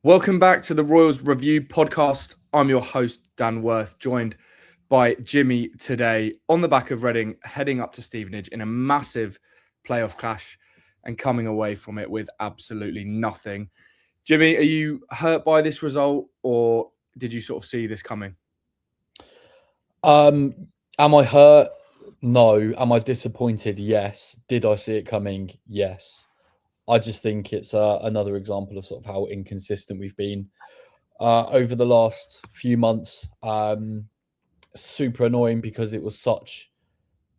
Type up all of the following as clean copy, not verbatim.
Welcome back to the Royals Review podcast. I'm your host, Dan Worth, joined by Jimmy today on the back of Reading, heading up to Stevenage in a massive playoff clash and coming away from it with absolutely nothing. Jimmy, are you hurt by this result or did you sort of see this coming? Am I hurt? No. Am I disappointed? Yes. Did I see it coming? Yes. I just think it's another example of sort of how inconsistent we've been over the last few months. Super annoying because it was such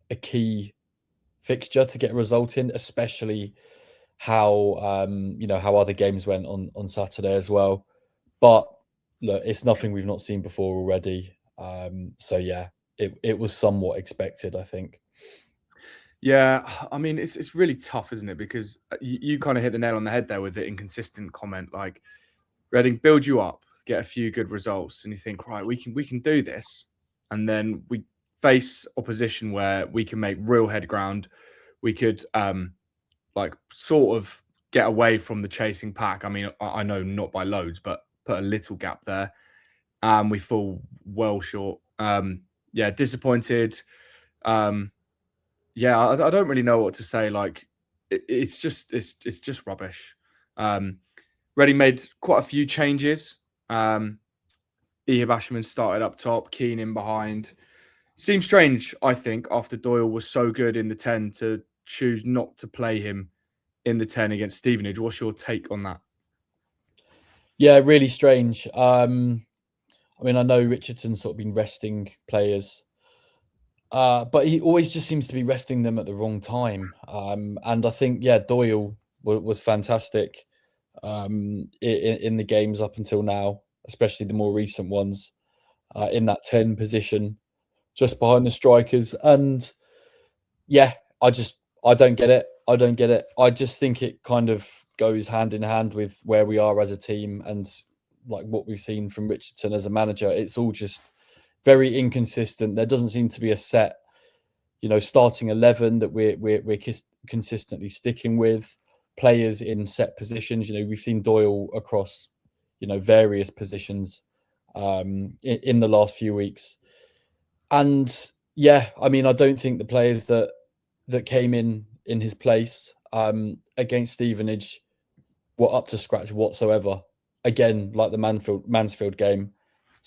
a key fixture to get a result in, especially how how other games went on Saturday as well. But look, it's nothing we've not seen before already. So yeah, it was somewhat expected, I think. Yeah, I mean, it's really tough, isn't it? Because you kind of hit the nail on the head there with the inconsistent comment. Like, Reading build you up, get a few good results, and you think, right, we can do this, and then we face opposition where we can make real head ground. We could sort of get away from the chasing pack. I mean, I know not by loads, but put a little gap there. We fall well short. Yeah, disappointed. Yeah, I don't really know what to say. Like, it's just rubbish. Reading made quite a few changes. Ian Bashman started up top, Keane in behind. Seems strange, I think, after Doyle was so good in the 10 to choose not to play him in the 10 against Stevenage. What's your take on that? Yeah, really strange. I mean, I know Richardson's sort of been resting players, but he always just seems to be resting them at the wrong time. And I think, yeah, Doyle was fantastic in the games up until now, especially the more recent ones, in that 10 position, just behind the strikers. And yeah, I don't get it. I don't get it. I just think it kind of goes hand in hand with where we are as a team and like what we've seen from Richardson as a manager. It's all just very inconsistent. There doesn't seem to be a set, starting 11 that we're consistently sticking with. Players in set positions. We've seen Doyle across, various positions in the last few weeks. And yeah, I mean, I don't think the players that came in his place against Stevenage were up to scratch whatsoever. Again, like the Mansfield game,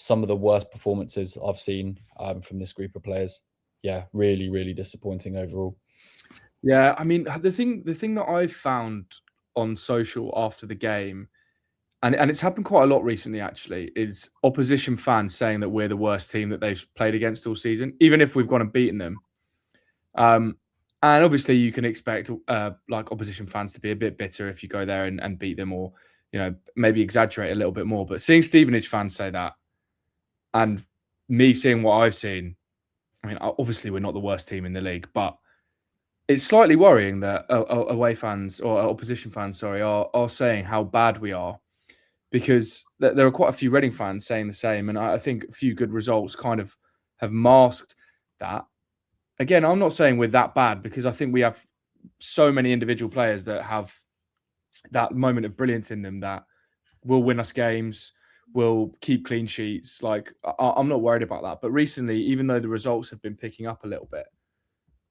some of the worst performances I've seen from this group of players. Yeah, really, really disappointing overall. Yeah, I mean, the thing that I've found on social after the game, and it's happened quite a lot recently, actually, is opposition fans saying that we're the worst team that they've played against all season, even if we've gone and beaten them. And obviously, you can expect like opposition fans to be a bit bitter if you go there and beat them, or maybe exaggerate a little bit more. But seeing Stevenage fans say that, and me seeing what I've seen, I mean, obviously we're not the worst team in the league, but it's slightly worrying that away fans or opposition fans, sorry, are saying how bad we are, because there are quite a few Reading fans saying the same, and I think a few good results kind of have masked that. Again, I'm not saying we're that bad, because I think we have so many individual players that have that moment of brilliance in them that will win us games, will keep clean sheets. Like, I'm not worried about that. But recently, even though the results have been picking up a little bit,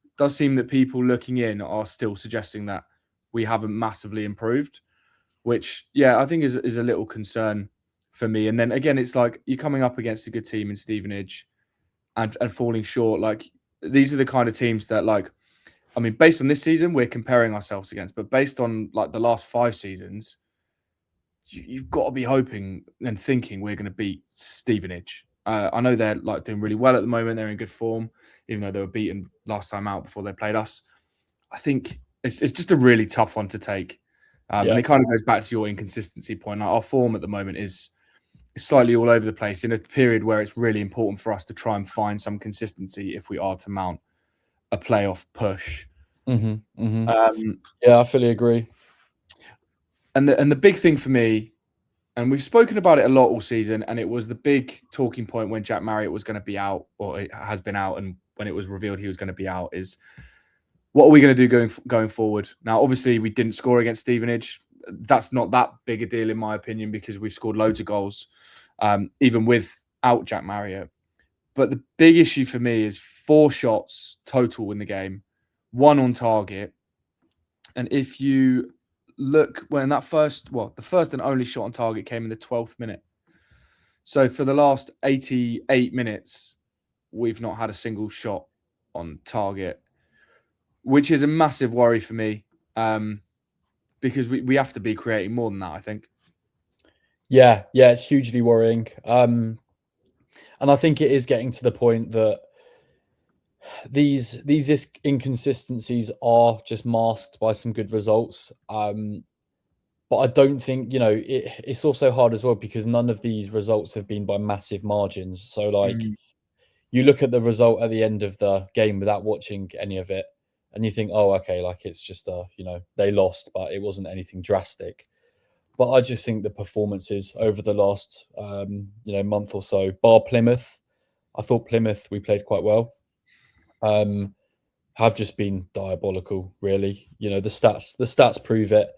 it does seem that people looking in are still suggesting that we haven't massively improved, which, yeah, I think is a little concern for me. And then again, it's like you're coming up against a good team in Stevenage and falling short. Like, these are the kind of teams that, like, I mean, based on this season, we're comparing ourselves against, but based on like the last 5 seasons, you've got to be hoping and thinking we're going to beat Stevenage. I know they're like doing really well at the moment. They're in good form, even though they were beaten last time out before they played us. I think it's just a really tough one to take. And it kind of goes back to your inconsistency point. Like, our form at the moment is slightly all over the place in a period where it's really important for us to try and find some consistency if we are to mount a playoff push. Yeah, I fully agree. And the big thing for me, and we've spoken about it a lot all season, and it was the big talking point when Jack Marriott was going to be out, or it has been out, and when it was revealed he was going to be out, is what are we going to do going forward? Now, obviously, we didn't score against Stevenage. that's not that big a deal in my opinion because we've scored loads of goals, even without Jack Marriott. But the big issue for me is 4 shots total in the game, 1 on target. And if you look when the first and only shot on target came in the 12th minute. So for the last 88 minutes, we've not had a single shot on target, which is a massive worry for me, because we have to be creating more than that, I think. Yeah, it's hugely worrying. And I think it is getting to the point that these inconsistencies are just masked by some good results. But I don't think, it's also hard as well because none of these results have been by massive margins. So like you look at the result at the end of the game without watching any of it and you think, oh, okay, like it's just they lost, but it wasn't anything drastic. But I just think the performances over the last month or so, bar Plymouth, I thought Plymouth we played quite well. Have just been diabolical, really. The stats prove it.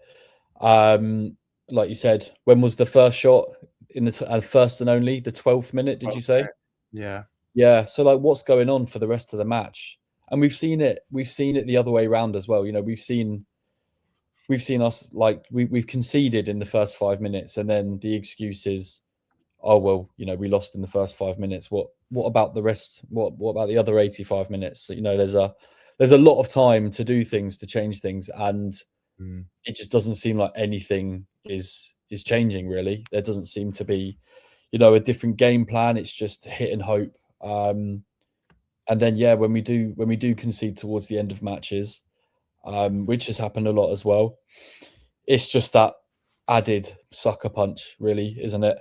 Like you said, when was the first shot in the first and only the 12th minute? Did you say? Yeah. So like, what's going on for the rest of the match? And we've seen it the other way around as well. We've seen us like we've conceded in the first 5 minutes, and then the excuse is, oh well, we lost in the first 5 minutes. What about the rest? What about the other 85 minutes? So, there's a lot of time to do things, to change things, and it just doesn't seem like anything is changing really. There doesn't seem to be, a different game plan. It's just hit and hope. And then when we do concede towards the end of matches, which has happened a lot as well, it's just that added sucker punch, really, isn't it?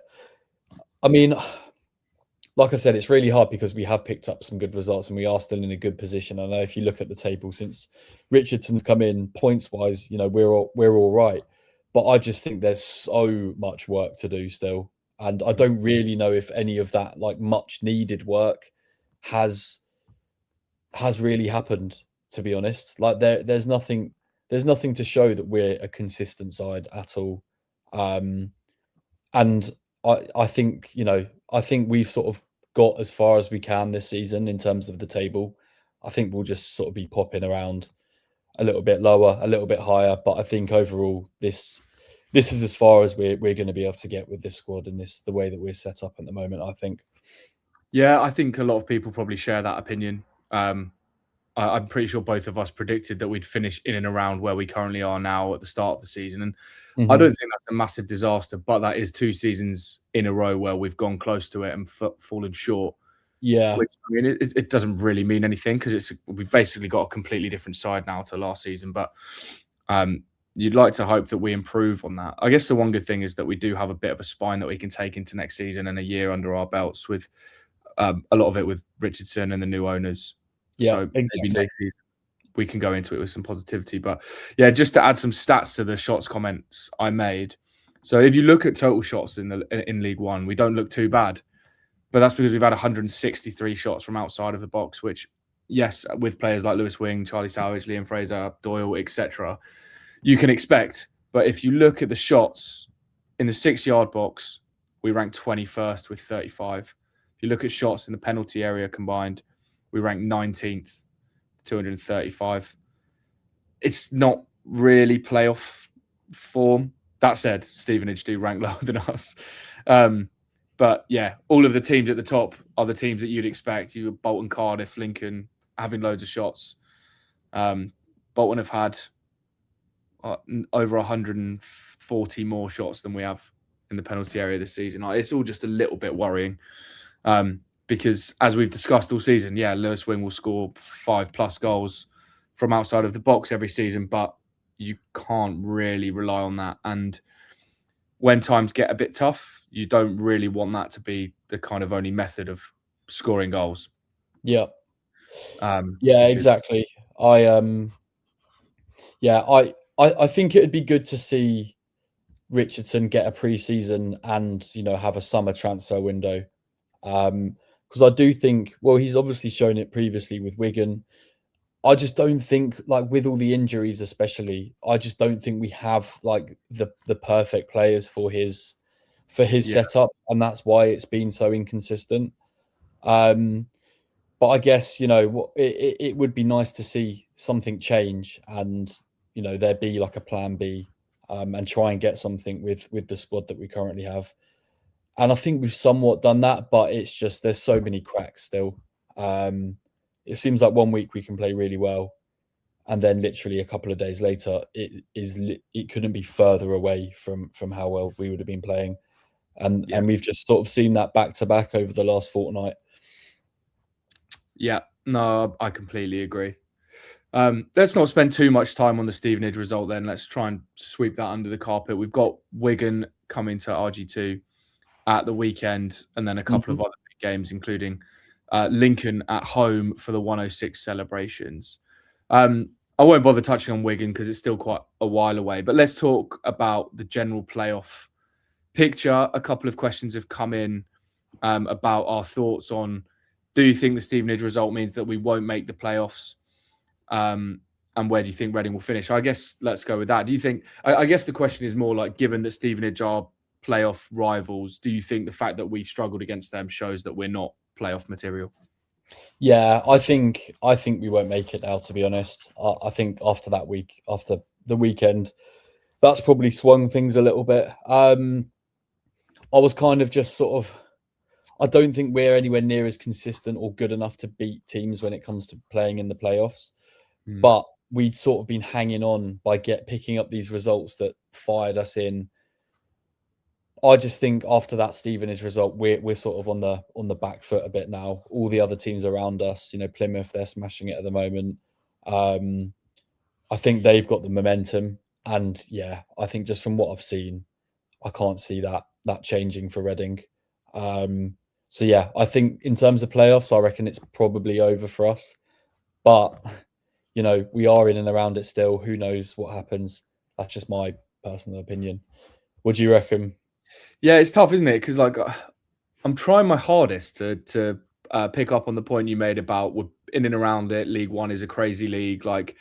I mean, like I said, it's really hard because we have picked up some good results and we are still in a good position. I know if you look at the table since Richardson's come in, points wise, we're all right. But I just think there's so much work to do still, and I don't really know if any of that like much needed work has really happened. To be honest, like there's nothing to show that we're a consistent side at all. And I think we've sort of got as far as we can this season in terms of the table. I think we'll just sort of be popping around a little bit lower, a little bit higher. But I think overall this is as far as we're going to be able to get with this squad and the way that we're set up at the moment, I think. Yeah, I think a lot of people probably share that opinion. I'm pretty sure both of us predicted that we'd finish in and around where we currently are now at the start of the season. And I don't think that's a massive disaster, but that is 2 seasons in a row where we've gone close to it and fallen short. Yeah. Which, I mean, it doesn't really mean anything because we've basically got a completely different side now to last season. But you'd like to hope that we improve on that. I guess the one good thing is that we do have a bit of a spine that we can take into next season and a year under our belts with a lot of it with Richardson and the new owners. Yeah, so exactly. maybe next season we can go into it with some positivity. But yeah, just to add some stats to the shots comments I made. So if you look at total shots in League One, we don't look too bad. But that's because we've had 163 shots from outside of the box, which, yes, with players like Lewis Wing, Charlie Savage, Liam Fraser, Doyle, etc., you can expect. But if you look at the shots in the 6-yard box, we rank 21st with 35. If you look at shots in the penalty area combined, we rank 19th, 235. It's not really playoff form. That said, Stevenage do rank lower than us. But yeah, all of the teams at the top are the teams that you'd expect. You Bolton, Cardiff, Lincoln having loads of shots. Bolton have had over 140 more shots than we have in the penalty area this season. It's all just a little bit worrying. Because as we've discussed all season, yeah, Lewis Wing will score 5+ goals from outside of the box every season, but you can't really rely on that. And when times get a bit tough, you don't really want that to be the kind of only method of scoring goals. Yeah. Exactly. I think it would be good to see Richardson get a pre-season and have a summer transfer window. Because I do think, well, he's obviously shown it previously with Wigan. I just don't think, like, with all the injuries, especially, I just don't think we have like the perfect players for his Yeah, setup, and that's why it's been so inconsistent. Um, but I guess, it would be nice to see something change, and there be like a plan B, and try and get something with the squad that we currently have. And I think we've somewhat done that, but it's just there's so many cracks still. Um, it seems like one week we can play really well, and then literally a couple of days later, it couldn't be further away from how well we would have been playing, and yeah, we've just sort of seen that back to back over the last fortnight. yeah. No, I completely agree. Let's not spend too much time on the Stevenage result then. Let's try and sweep that under the carpet. We've got Wigan coming to RG2 at the weekend, and then a couple Mhm. of other big games, including Lincoln at home for the 106 celebrations. I won't bother touching on Wigan because it's still quite a while away, but let's talk about the general playoff picture. A couple of questions have come in about our thoughts on, do you think the Stevenage result means that we won't make the playoffs? Um, and where do you think Reading will finish? I guess let's go with that. Do you think? I guess the question is more like, given that Stevenage are playoff rivals, do you think the fact that we struggled against them shows that we're not playoff material? Yeah, I think we won't make it now. To be honest, I think after that week, after the weekend, that's probably swung things a little bit. I was kind of just sort of. I don't think we're anywhere near as consistent or good enough to beat teams when it comes to playing in the playoffs. Mm. But we'd sort of been hanging on by picking up these results that fired us in. I just think after that Stevenage result, we're sort of on the back foot a bit now. All the other teams around us, Plymouth, they're smashing it at the moment. Um, I think they've got the momentum, and yeah, I think just from what I've seen, I can't see that changing for Reading. Um, so yeah, I think in terms of playoffs, I reckon it's probably over for us. But we are in and around it still. Who knows what happens? That's just my personal opinion. What do you reckon? Yeah, it's tough, isn't it? Because like I'm trying my hardest to pick up on the point you made about we're in and around it. League One is a crazy league. Like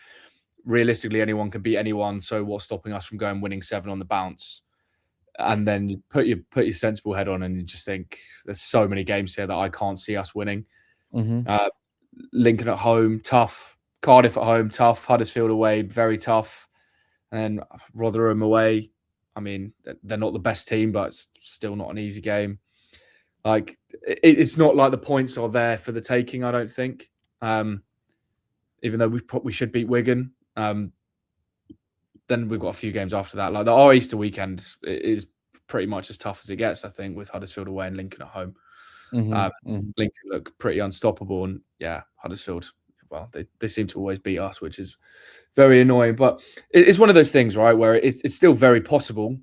realistically, anyone can beat anyone. So what's stopping us from going winning 7 on the bounce? And then you put your sensible head on, and you just think there's so many games here that I can't see us winning. Hmm. Uh, Lincoln at home, tough. Cardiff at home, tough. Huddersfield away, very tough. And Rotherham away. I mean, they're not the best team, but it's still not an easy game. Like it's not like the points are there for the taking. I don't think. Even though we should beat Wigan. Then we've got a few games after that. Like our Easter weekend is pretty much as tough as it gets. I think with Huddersfield away and Lincoln at home. Hmm. Um, Hmm. Lincoln look pretty unstoppable, and yeah, Huddersfield. Well, they seem to always beat us, which is very annoying. But it's one of those things, right, where it's still very possible.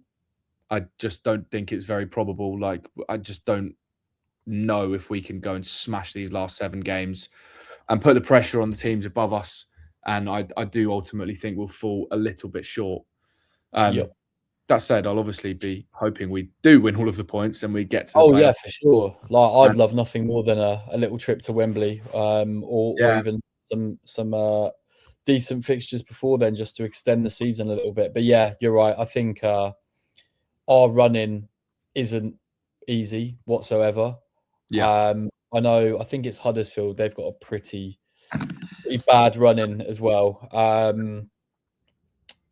I just don't think it's very probable. Like I just don't know if we can go and smash these last 7 games and put the pressure on the teams above us. And I do ultimately think we'll fall a little bit short. Um, Yep. that said, I'll obviously be hoping we do win all of the points and we get to the Oh yeah, playoffs. for sure. Like I'd And love nothing more than a little trip to Wembley, or yeah, even some decent fixtures before then, just to extend the season a little bit. But yeah, you're right. I think our running isn't easy whatsoever. yeah, I know. I think it's Huddersfield. They've got a pretty bad running as well.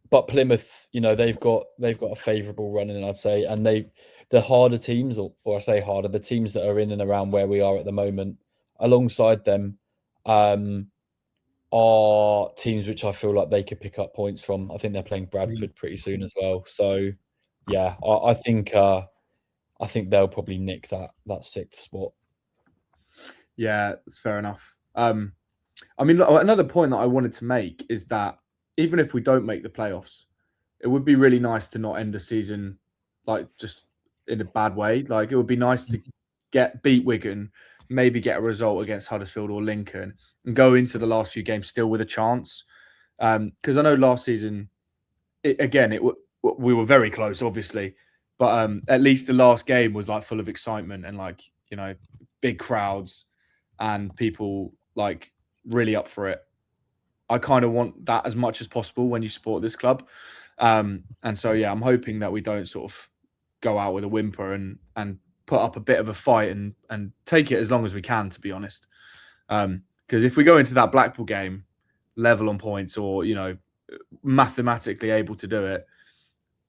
But Plymouth, they've got a favourable running, I'd say, and the harder teams, or I say harder, the teams that are in and around where we are at the moment, alongside them, um, are teams which I feel like they could pick up points from. I think they're playing mm, Bradford pretty soon as well. So yeah, I think they'll probably nick that 6th spot. yeah, that's fair enough. I mean, another point that I wanted to make is that even if we don't make the playoffs, it would be really nice to not end the season like just in a bad way. Like it would be nice to beat Wigan, maybe get a result against Huddersfield or Lincoln, and go into the last few games still with a chance. Because I know last season, we were very close, obviously, but at least the last game was like full of excitement and like big crowds and people like really up for it. I kind of want that as much as possible when you support this club. And so, yeah, I'm hoping that we don't sort of go out with a whimper and put up a bit of a fight and take it as long as we can, to be honest. Because if we go into that Blackpool game level on points or, mathematically able to do it,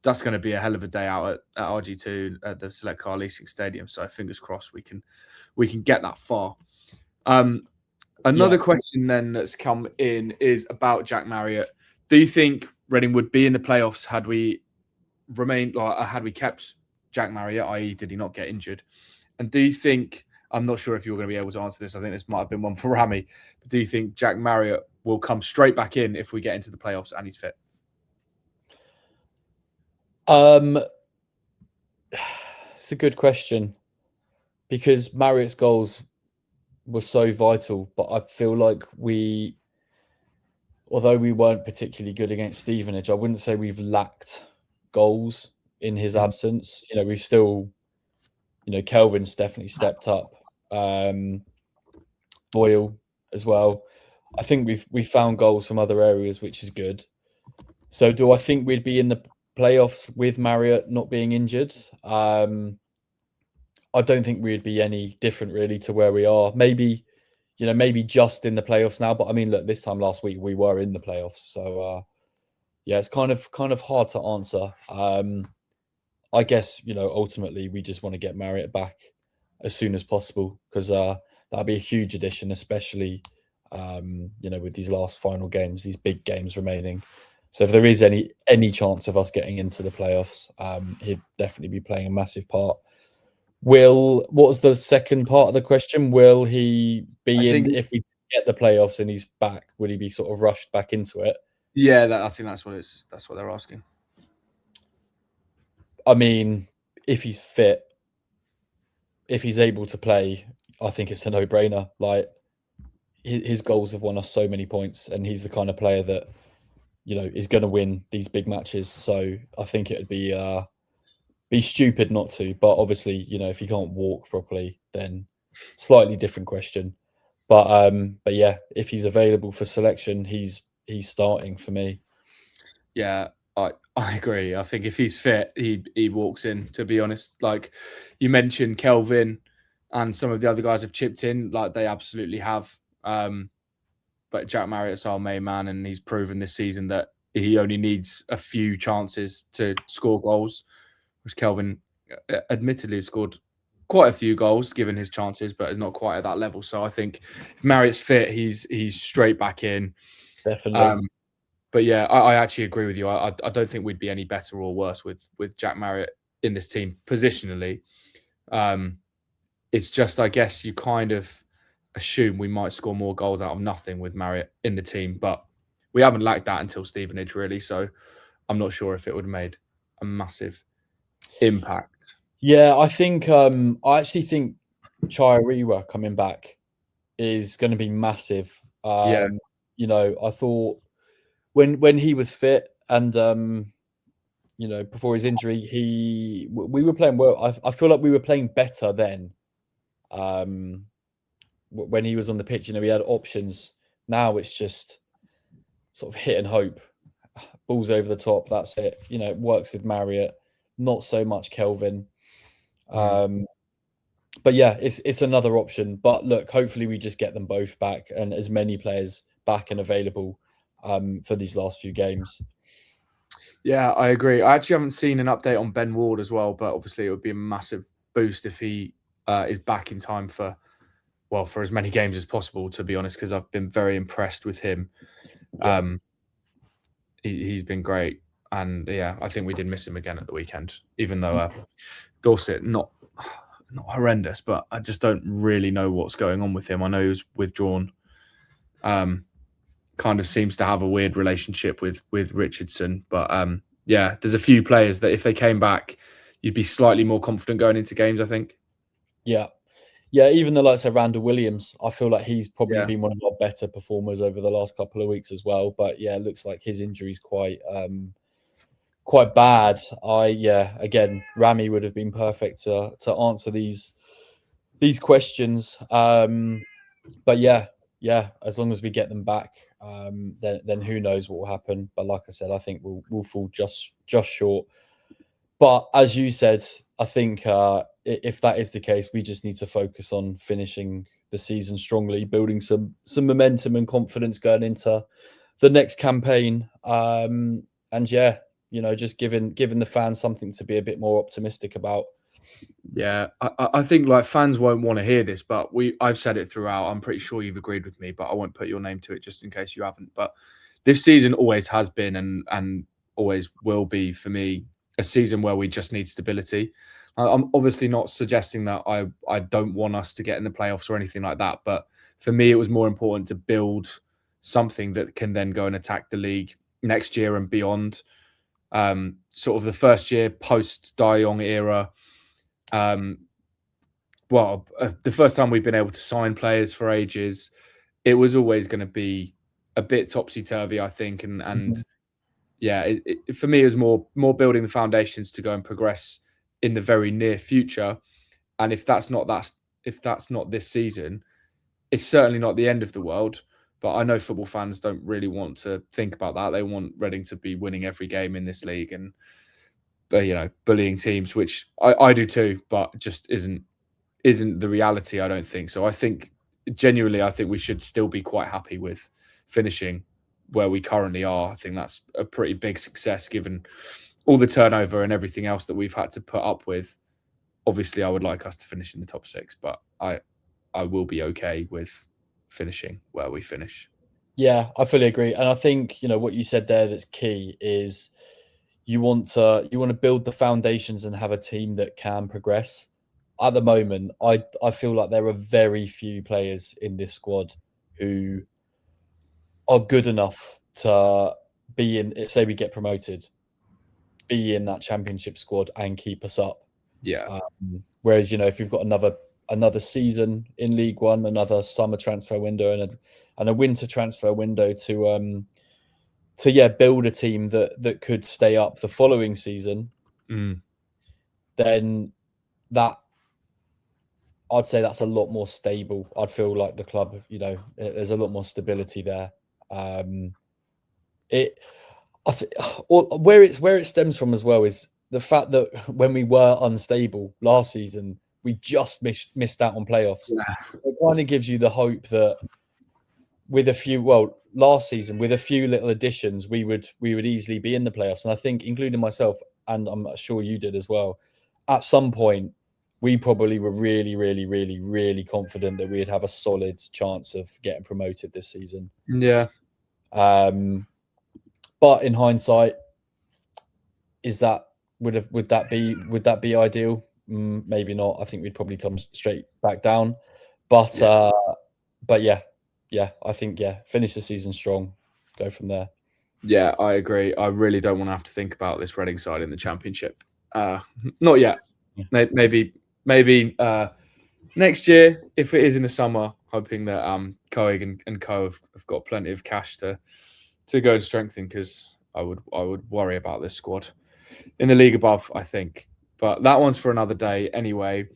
that's going to be a hell of a day out at RG2 at the Select Car Leasing Stadium. So fingers crossed we can get that far. Another question then that's come in is about Jack Marriott. Do you think Reading would be in the playoffs had we kept Jack Marriott, i.e. did he not get injured? And do you think, I'm not sure if you're going to be able to answer this, I think this might have been one for Rami, but do you think Jack Marriott will come straight back in if we get into the playoffs and he's fit? It's a good question because Marriott's goals were so vital, but I feel like although we weren't particularly good against Stevenage, I wouldn't say we've lacked goals in his absence. We've still, Kelvin's definitely stepped up. Doyle as well. I think we've found goals from other areas, which is good. So do I think we'd be in the playoffs with Marriott not being injured? I don't think we'd be any different really to where we are. Maybe just in the playoffs now. But I mean, look, this time last week we were in the playoffs. So yeah, it's kind of hard to answer. I guess, ultimately we just want to get Marriott back as soon as possible because that'd be a huge addition, especially with these last final games, these big games remaining. So if there is any chance of us getting into the playoffs, he'd definitely be playing a massive part. What was the second part of the question? Will he be if we get the playoffs and he's back? Would he be sort of rushed back into it? Yeah, I think that's what they're asking. I mean, if he's fit, if he's able to play, I think it's a no-brainer. Like his goals have won us so many points, and he's the kind of player that is going to win these big matches. So I think it would be stupid not to. But obviously, if he can't walk properly, then slightly different question. But yeah, if he's available for selection, he's starting for me. Yeah, I agree. I think if he's fit, he walks in, to be honest. Like you mentioned, Kelvin and some of the other guys have chipped in, like they absolutely have. But Jack Marriott's our main man, and he's proven this season that he only needs a few chances to score goals, which Kelvin admittedly has scored quite a few goals given his chances, but is not quite at that level. So I think if Marriott's fit, he's straight back in. Definitely. But yeah, I actually agree with you. I don't think we'd be any better or worse with Jack Marriott in this team positionally. It's just, I guess, you kind of assume we might score more goals out of nothing with Marriott in the team, but we haven't lacked that until Stevenage, really. So I'm not sure if it would have made a massive impact. Yeah, I actually think Chayariwa coming back is going to be massive. Yeah. I thought when he was fit and before his injury, we were playing well. I feel like we were playing better then. When he was on the pitch, we had options. Now it's just sort of hit and hope. Balls over the top, that's it. It works with Marriott, not so much Kelvin. But yeah, it's another option. But look, hopefully we just get them both back and as many players back and available for these last few games. Yeah, I agree. I actually haven't seen an update on Ben Ward as well, but obviously it would be a massive boost if he is back in time for as many games as possible, to be honest, because I've been very impressed with him. Yeah. He's been great. And yeah, I think we did miss him again at the weekend, even though Dorset, not horrendous, but I just don't really know what's going on with him. I know he was withdrawn. Kind of seems to have a weird relationship with Richardson. But yeah, there's a few players that if they came back, you'd be slightly more confident going into games, I think. Yeah. Yeah, even the likes of Randall Williams, I feel like he's probably been one of our better performers over the last couple of weeks as well. But yeah, it looks like his injury's quite bad. Again, Rami would have been perfect to answer these questions. But yeah, yeah, as long as we get them back, then who knows what will happen. But like I said, I think we'll fall just short. But as you said, I think if that is the case, we just need to focus on finishing the season strongly, building some momentum and confidence going into the next campaign. And yeah, just giving the fans something to be a bit more optimistic about. Yeah, I think like fans won't want to hear this, but I've said it throughout. I'm pretty sure you've agreed with me, but I won't put your name to it just in case you haven't. But this season always has been and always will be for me a season where we just need stability. I'm obviously not suggesting that I don't want us to get in the playoffs or anything like that, but for me it was more important to build something that can then go and attack the league next year and beyond. Sort of the first year post De Jong era. The first time we've been able to sign players for ages, it was always going to be a bit topsy-turvy, I think. And yeah, for me, it was more building the foundations to go and progress in the very near future. And if that's not this season, it's certainly not the end of the world. But I know football fans don't really want to think about that. They want Reading to be winning every game in this league and bullying teams, which I do too, but just isn't the reality, I don't think. So I think genuinely, I think we should still be quite happy with finishing where we currently are. I think that's a pretty big success given all the turnover and everything else that we've had to put up with. Obviously, I would like us to finish in the top 6, but I will be okay with finishing where we finish. Yeah, I fully agree. And I think, what you said there that's key is you want to build the foundations and have a team that can progress. At the moment, I feel like there are very few players in this squad who are good enough to be in, say we get promoted, be in that championship squad and keep us up. Yeah. Whereas, if you've got another season in League One, another summer transfer window and a winter transfer window to build a team that could stay up the following season, then that I'd say that's a lot more stable. I'd feel like the club, there's a lot more stability there. Where it stems from as well is the fact that when we were unstable last season, we just missed out on playoffs. Yeah. It kind of gives you the hope that last season with a few little additions, we would easily be in the playoffs. And I think, including myself, and I'm sure you did as well, at some point, we probably were really, really, really, really confident that we'd have a solid chance of getting promoted this season. Yeah. But in hindsight, would that be ideal? Maybe not. I think we'd probably come straight back down. But yeah, I think finish the season strong, go from there. Yeah, I agree. I really don't want to have to think about this Reading side in the Championship. Not yet. Yeah. Maybe next year, if it is in the summer, hoping that Coig and Co have got plenty of cash to go and strengthen, because I would worry about this squad in the league above, I think. But that one's for another day anyway.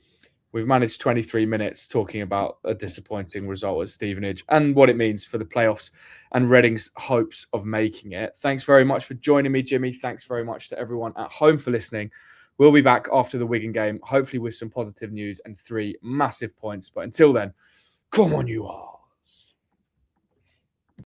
We've managed 23 minutes talking about a disappointing result at Stevenage and what it means for the playoffs and Reading's hopes of making it. Thanks very much for joining me, Jimmy. Thanks very much to everyone at home for listening. We'll be back after the Wigan game, hopefully with some positive news and 3 massive points. But until then, come on, you are.